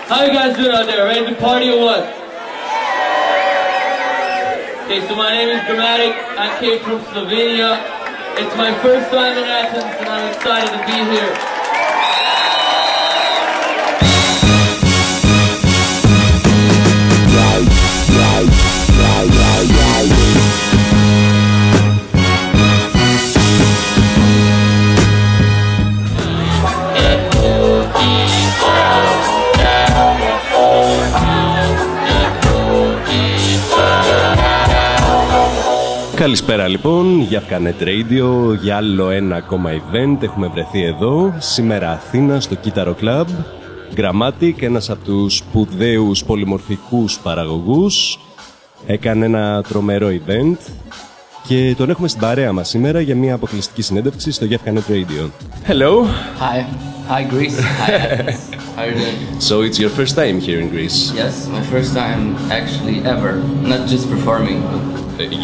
How you guys doing out there? Ready to party or what? Okay, so my name is Gramatik. I came from Slovenia. It's my first time in Athens and I'm excited to be here. Καλησπέρα λοιπόν, για Afghanet Radio, για άλλο ένα ακόμα event. Έχουμε βρεθεί εδώ, σήμερα Αθήνα, στο Κύτταρο Club. Gramatik, ένας από τους σπουδαίους πολυμορφικούς παραγωγούς, έκανε ένα τρομερό event και τον έχουμε στην παρέα μας σήμερα για μια αποκλειστική συνέντευξη στο Afghanet Radio. Hello. Hi. Hi Greece. Hi Athens. How are you doing? So it's your first time here in Greece? Yes, my first time actually ever, not just performing.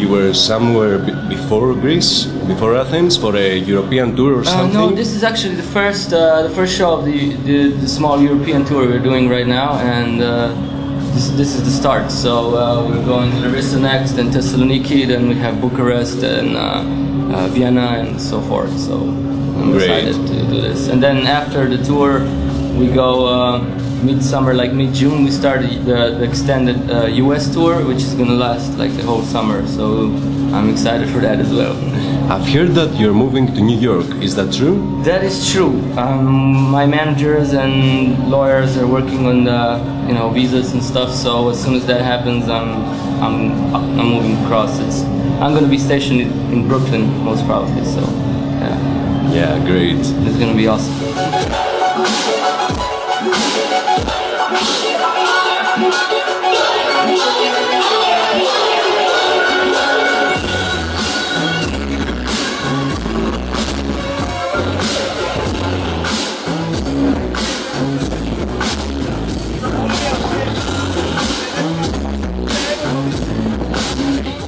You were somewhere before Greece, before Athens, for a European tour or something? No, this is actually the first show of the small European tour we're doing right now, and this is the start. So we're going to Larissa next, then Thessaloniki, then we have Bucharest and Vienna and so forth. So I'm excited to do this. And then after the tour, we go mid-summer, like mid-June, we start the extended US tour, which is going to last like the whole summer. So I'm excited for that as well. I've heard that you're moving to New York. Is that true? That is true. My managers and lawyers are working on the visas and stuff. So as soon as that happens, I'm moving across. I'm going to be stationed in Brooklyn most probably. So yeah. Yeah, great. It's going to be awesome.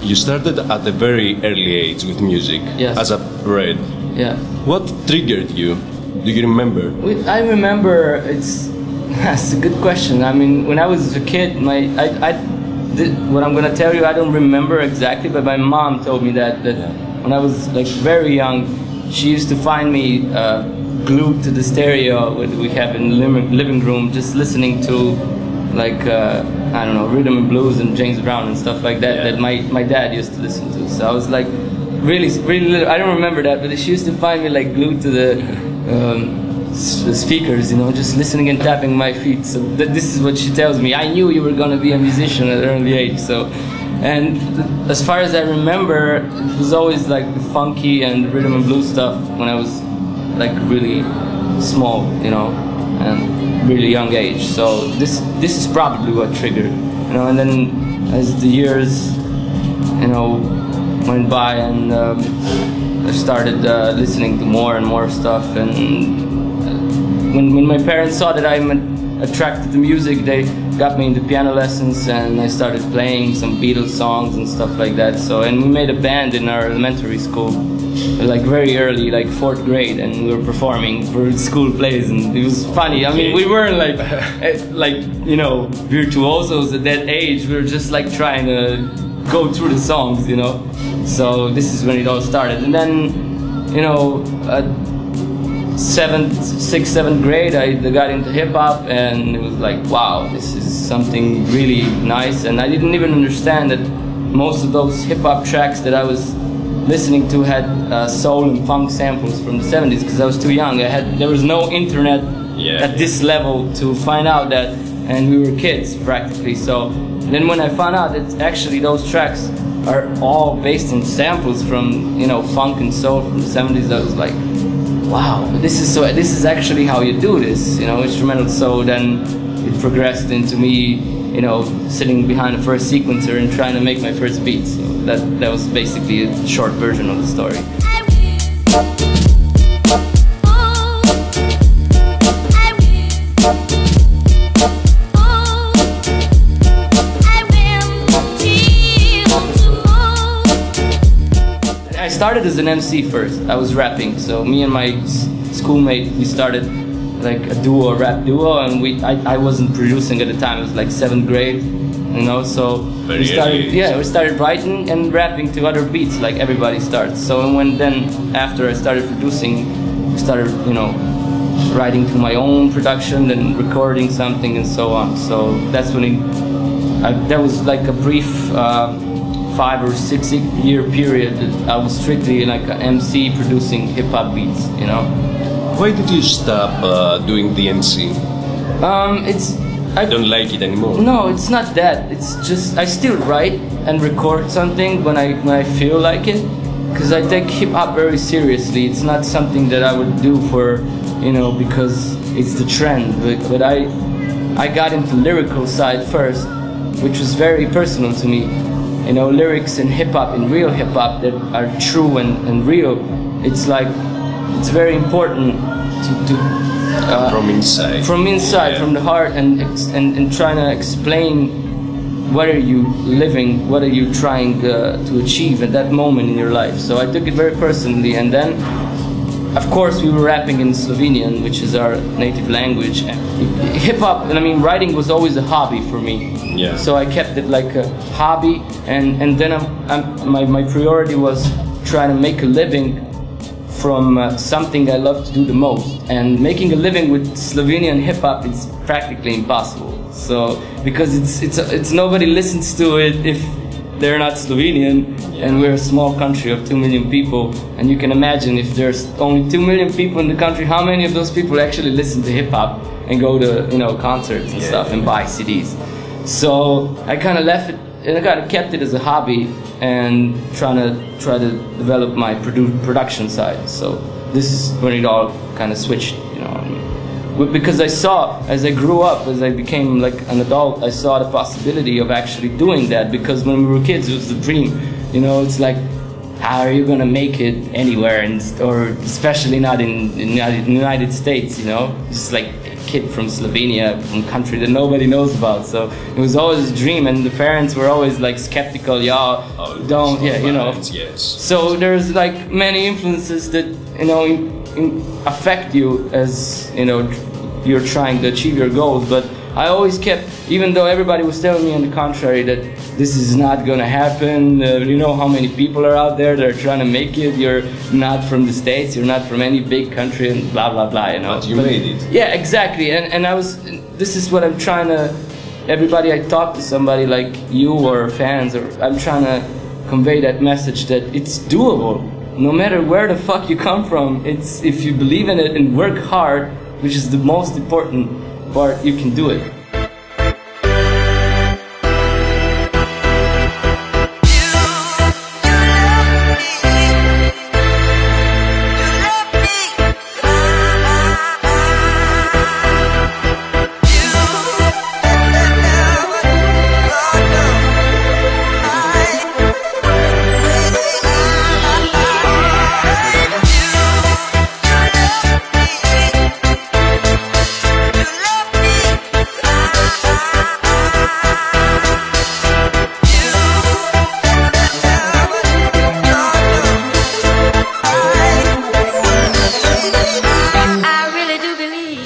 You started at a very early age with music, yes, as a bred. Yeah. What triggered you? Do you remember? I remember. That's a good question. I mean, when I was a kid, what I'm gonna tell you, I don't remember exactly, but my mom told me that when I was like very young, she used to find me glued to the stereo that we have in the living room, just listening to like I don't know, rhythm and blues and James Brown and stuff like that, that my dad used to listen to. So I was like really little. I don't remember that, but she used to find me like glued to the speakers, just listening and tapping my feet. So this is what she tells me. I knew you were going to be a musician at an early age. So, and as far as I remember, it was always like the funky and rhythm and blues stuff when I was like really small, and really young age. So this is probably what triggered, and then as the years, went by and I started listening to more and more stuff, and when my parents saw that I'm attracted to music, they got me into piano lessons and I started playing some Beatles songs and stuff like that. So, and we made a band in our elementary school, like very early, like 4th grade, and we were performing for school plays, and it was funny. I mean, we weren't like virtuosos at that age. We were just like trying to go through the songs, So this is when it all started, and then sixth, 7th grade, I got into hip-hop, and it was like, wow, this is something really nice. And I didn't even understand that most of those hip-hop tracks that I was listening to had soul and funk samples from the 70s, because I was too young. There was no internet at this level to find out that, and we were kids practically. So then when I found out that actually those tracks are all based on samples from funk and soul from the 70s, I was like, wow, this is actually how you do this, instrumental. So then it progressed into me, sitting behind the first sequencer and trying to make my first beat. So that was basically a short version of the story. I started as an MC first. I was rapping, so me and my schoolmate, we started like a duo, a rap duo, and I wasn't producing at the time. It was like 7th grade, you know. So Very we started, early. we started writing and rapping to other beats, like everybody starts. So after I started producing, we started, you know, writing to my own production, then recording something, and so on. So that's when that was like a brief 5 or 6 year period that I was strictly like an MC producing hip hop beats, you know. Why did you stop doing the MC? I don't like it anymore. No, it's not that. It's just I still write and record something when I feel like it, because I take hip hop very seriously. It's not something that I would do for, you know, because it's the trend. But I got into lyrical side first, which was very personal to me. You know, lyrics in hip hop, in real hip hop that are true and real. It's like it's very important to from inside, yeah. from the heart, and trying to explain what are you living, what are you trying to achieve at that moment in your life. So I took it very personally, and then of course we were rapping in Slovenian, which is our native language. Hip hop, and I mean writing was always a hobby for me. Yeah. So I kept it like a hobby, and then my priority was trying to make a living from something I love to do the most. And making a living with Slovenian hip hop is practically impossible. So because it's nobody listens to it if they're not Slovenian, and we're a small country of 2 million people, and you can imagine if there's only 2 million people in the country, how many of those people actually listen to hip hop and go to, you know, concerts and stuff and buy CDs. So I kind of left it, and I kind of kept it as a hobby and try to develop my production side. So this is when it all kind of switched, you know. Because I saw, as I grew up, as I became like an adult, I saw the possibility of actually doing that. Because when we were kids, it was a dream, you know. It's like, how are you gonna make it anywhere, or especially not in the United States, you know? Just like a kid from Slovenia, from a country that nobody knows about. So it was always a dream, and the parents were always like skeptical. Don't, you know. Yes. So there's like many influences that, you know, affect you as, you know, you're trying to achieve your goals. But I always kept, even though everybody was telling me on the contrary that this is not gonna happen, you know how many people are out there that are trying to make it, you're not from the States, you're not from any big country, and blah blah blah, you know. But you made it. Yeah, exactly. And this is what I'm trying to, everybody I talk to, somebody like you or fans, or I'm trying to convey that message that it's doable. No matter where the fuck you come from, it's, if you believe in it and work hard, which is the most important part, you can do it.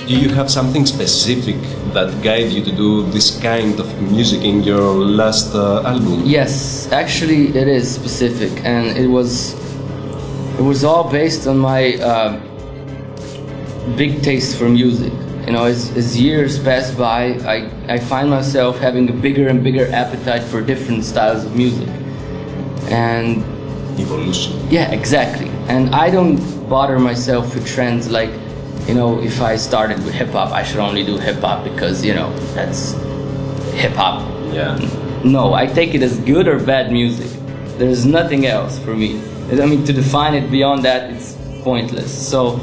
Do you have something specific that guided you to do this kind of music in your last album? Yes, actually it is specific, and it was all based on my big taste for music. You know, as years pass by, I find myself having a bigger and bigger appetite for different styles of music. And Evolution. yeah, exactly. And I don't bother myself with trends like, you know, if I started with hip-hop, I should only do hip-hop because, you know, that's hip-hop. Yeah. No, I take it as good or bad music. There's nothing else for me. I mean, to define it beyond that, it's pointless. So,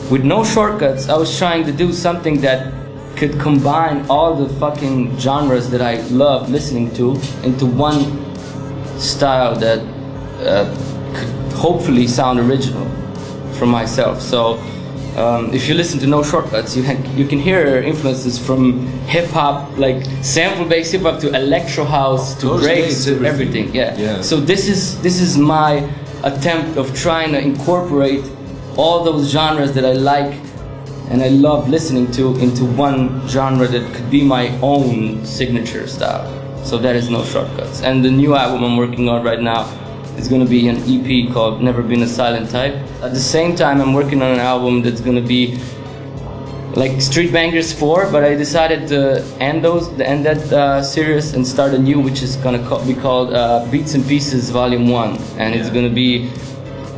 with no shortcuts, I was trying to do something that could combine all the fucking genres that I love listening to into one style that could hopefully sound original from myself. So, if you listen to No Shortcuts, you can hear influences from hip-hop, like sample-based hip-hop, to electro house, to breaks, to everything. Yeah. So this is my attempt of trying to incorporate all those genres that I like and I love listening into one genre that could be my own signature style. So that is No Shortcuts. And the new album I'm working on right now is going to be an EP called Never Been a Silent Type. At the same time, I'm working on an album that's going to be like Street Bangers 4, but I decided to end that series and start a new, which is going to be called Beats and Pieces Volume 1. And it's going to be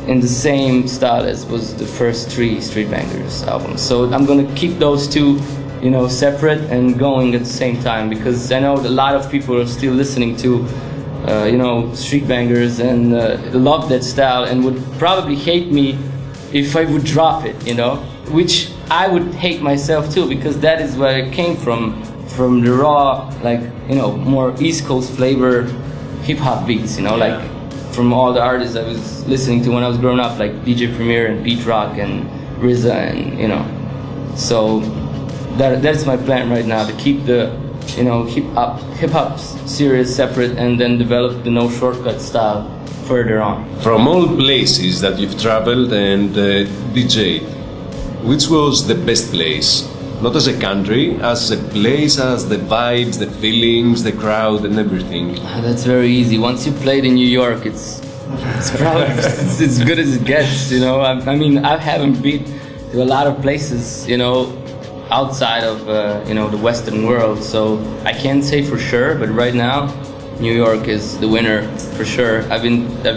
in the same style as was the first 3 Street Bangers albums. So I'm going to keep those two, you know, separate and going at the same time, because I know a lot of people are still listening to you know, Street Bangers and love that style and would probably hate me if I would drop it, you know, which I would hate myself too, because that is where it came from the raw, like, you know, more East Coast flavor hip-hop beats, you know, like from all the artists I was listening to when I was growing up, like DJ Premier and Pete Rock and RZA, and, you know, so that's my plan right now, to keep the, you know, hip-hop series separate and then develop the No Shortcut style further on. From all places that you've traveled and DJ'd, which was the best place? Not as a country, as a place, as the vibes, the feelings, the crowd and everything. That's very easy. Once you played in New York, it's probably it's as good as it gets, you know. I mean, I haven't been to a lot of places, you know, outside of you know, the Western world, so I can't say for sure, but right now New York is the winner for sure. I've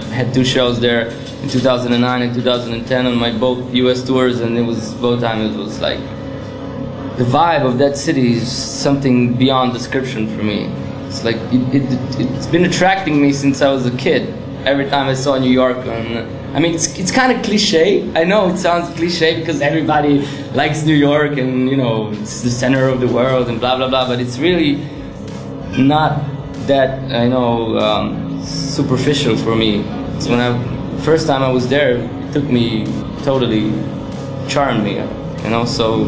had 2 shows there in 2009 and 2010 on my both US tours, and both times it was like, the vibe of that city is something beyond description for me. It's like it's been attracting me since I was a kid. Every time I saw New York I mean, it's kind of cliche. I know it sounds cliche because everybody likes New York and, you know, it's the center of the world and blah, blah, blah, but it's really not that, I know, superficial for me. So first time I was there, it took me, totally charmed me, you know, so,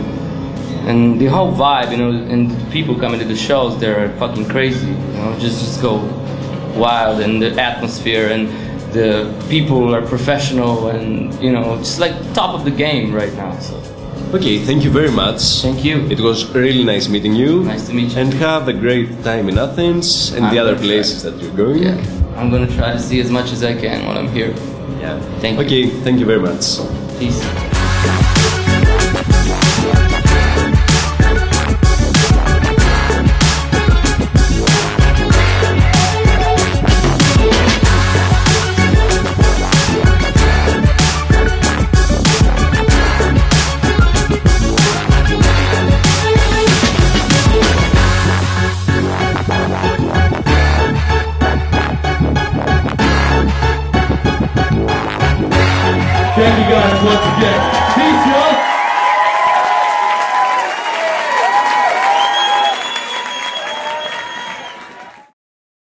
and the whole vibe, you know, and the people coming to the shows, they're fucking crazy, you know, just go wild, and the atmosphere and the people are professional and, you know, just like top of the game right now. So. Okay, thank you very much. Thank you. It was really nice meeting you. Nice to meet you. And have a great time in Athens and the other places that you're going. Yeah, I'm gonna try to see as much as I can while I'm here. Yeah. Thank you. Okay, thank you very much. Peace. Thank you guys once again. Peace, y'all.